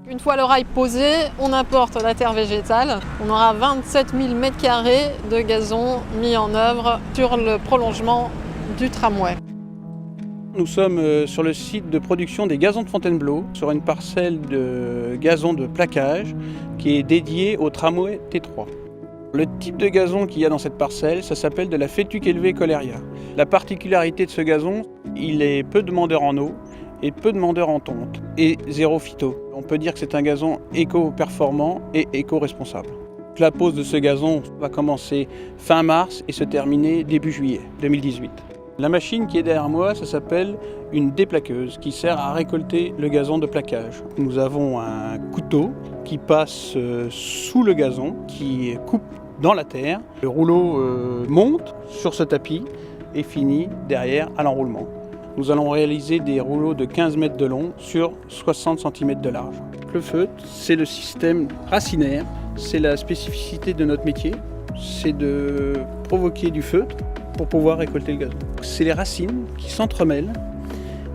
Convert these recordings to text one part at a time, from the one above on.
Une fois le rail posé, on apporte la terre végétale. On aura 27 000 m² de gazon mis en œuvre sur le prolongement du tramway. Nous sommes sur le site de production des gazons de Fontainebleau, sur une parcelle de gazon de plaquage qui est dédiée au tramway T3. Le type de gazon qu'il y a dans cette parcelle, ça s'appelle de la Fétuque-élevée Coleria. La particularité de ce gazon, il est peu demandeur en eau et peu demandeur en tonte et zéro phyto. On peut dire que c'est un gazon éco-performant et éco-responsable. La pose de ce gazon va commencer fin mars et se terminer début juillet 2018. La machine qui est derrière moi, ça s'appelle une déplaqueuse qui sert à récolter le gazon de plaquage. Nous avons un couteau qui passe sous le gazon, qui coupe dans la terre. Le rouleau monte sur ce tapis et finit derrière à l'enroulement. Nous allons réaliser des rouleaux de 15 mètres de long sur 60 cm de large. Le feutre, c'est le système racinaire, c'est la spécificité de notre métier, c'est de provoquer du feutre pour pouvoir récolter le gazon. C'est les racines qui s'entremêlent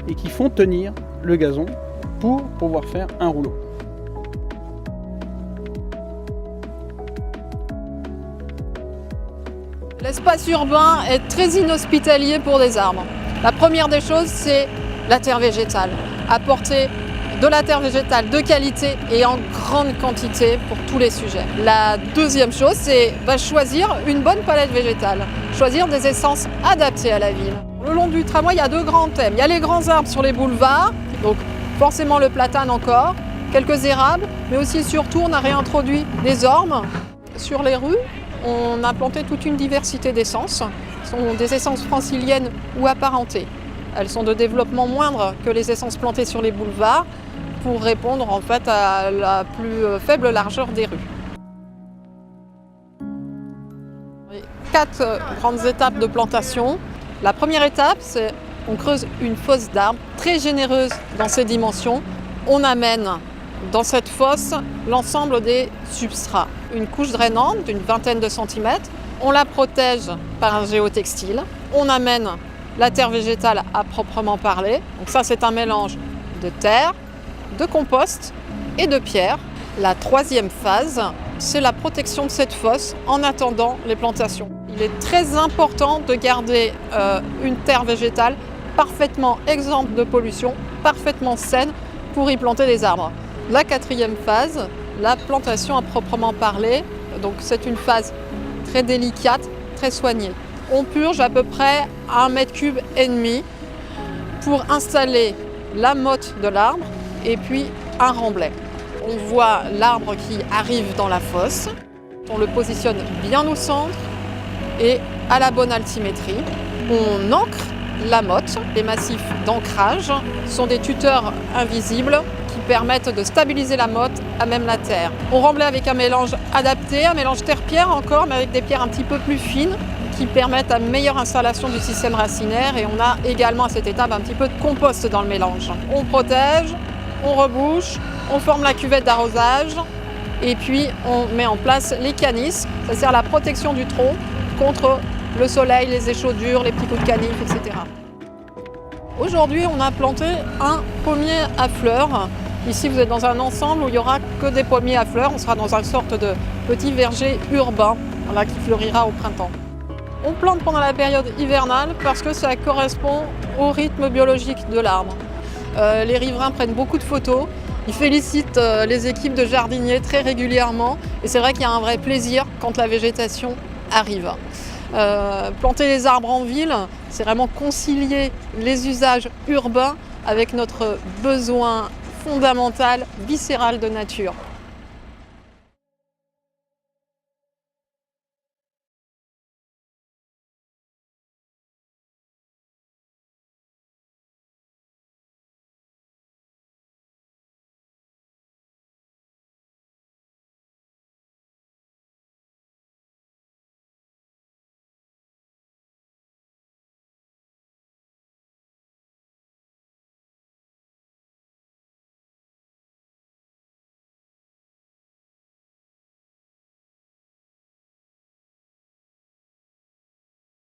et qui font tenir le gazon pour pouvoir faire un rouleau. L'espace urbain est très inhospitalier pour des arbres. La première des choses, c'est la terre végétale. Apporter de la terre végétale de qualité et en grande quantité pour tous les sujets. La deuxième chose, c'est choisir une bonne palette végétale. Choisir des essences adaptées à la ville. Le long du tramway, il y a deux grands thèmes. Il y a les grands arbres sur les boulevards, donc forcément le platane encore, quelques érables, mais aussi et surtout on a réintroduit des ormes. Sur les rues, on a planté toute une diversité d'essences. Ce sont des essences franciliennes ou apparentées. Elles sont de développement moindre que les essences plantées sur les boulevards pour répondre en fait à la plus faible largeur des rues. 4 grandes étapes de plantation. La première étape, c'est qu'on creuse une fosse d'arbres très généreuse dans ses dimensions. On amène dans cette fosse l'ensemble des substrats. Une couche drainante d'une vingtaine de centimètres. On la protège par un géotextile. On amène la terre végétale à proprement parler. Donc ça, c'est un mélange de terre, de compost et de pierre. La troisième phase, c'est la protection de cette fosse en attendant les plantations. Il est très important de garder une terre végétale parfaitement exempte de pollution, parfaitement saine pour y planter des arbres. La quatrième phase, la plantation à proprement parler. Donc c'est une phase très délicate, très soignée. On purge à peu près 1,5 m³ pour installer la motte de l'arbre et puis un remblai. On voit l'arbre qui arrive dans la fosse. On le positionne bien au centre et à la bonne altimétrie. On ancre la motte. Les massifs d'ancrage sont des tuteurs invisibles qui permettent de stabiliser la motte à même la terre. On remblait avec un mélange adapté, un mélange terre-pierre encore, mais avec des pierres un petit peu plus fines qui permettent une meilleure installation du système racinaire. Et on a également à cette étape un petit peu de compost dans le mélange. On protège, on rebouche, on forme la cuvette d'arrosage et puis on met en place les canisses. Ça sert à la protection du tronc contre le soleil, les échaudures, les petits coups de canif, etc. Aujourd'hui, on a planté un pommier à fleurs. Ici, vous êtes dans un ensemble où il n'y aura que des pommiers à fleurs. On sera dans une sorte de petit verger urbain qui fleurira au printemps. On plante pendant la période hivernale parce que ça correspond au rythme biologique de l'arbre. Les riverains prennent beaucoup de photos. Ils félicitent les équipes de jardiniers très régulièrement. Et c'est vrai qu'il y a un vrai plaisir quand la végétation arrive. Planter les arbres en ville, c'est vraiment concilier les usages urbains avec notre besoin fondamental, viscéral de nature.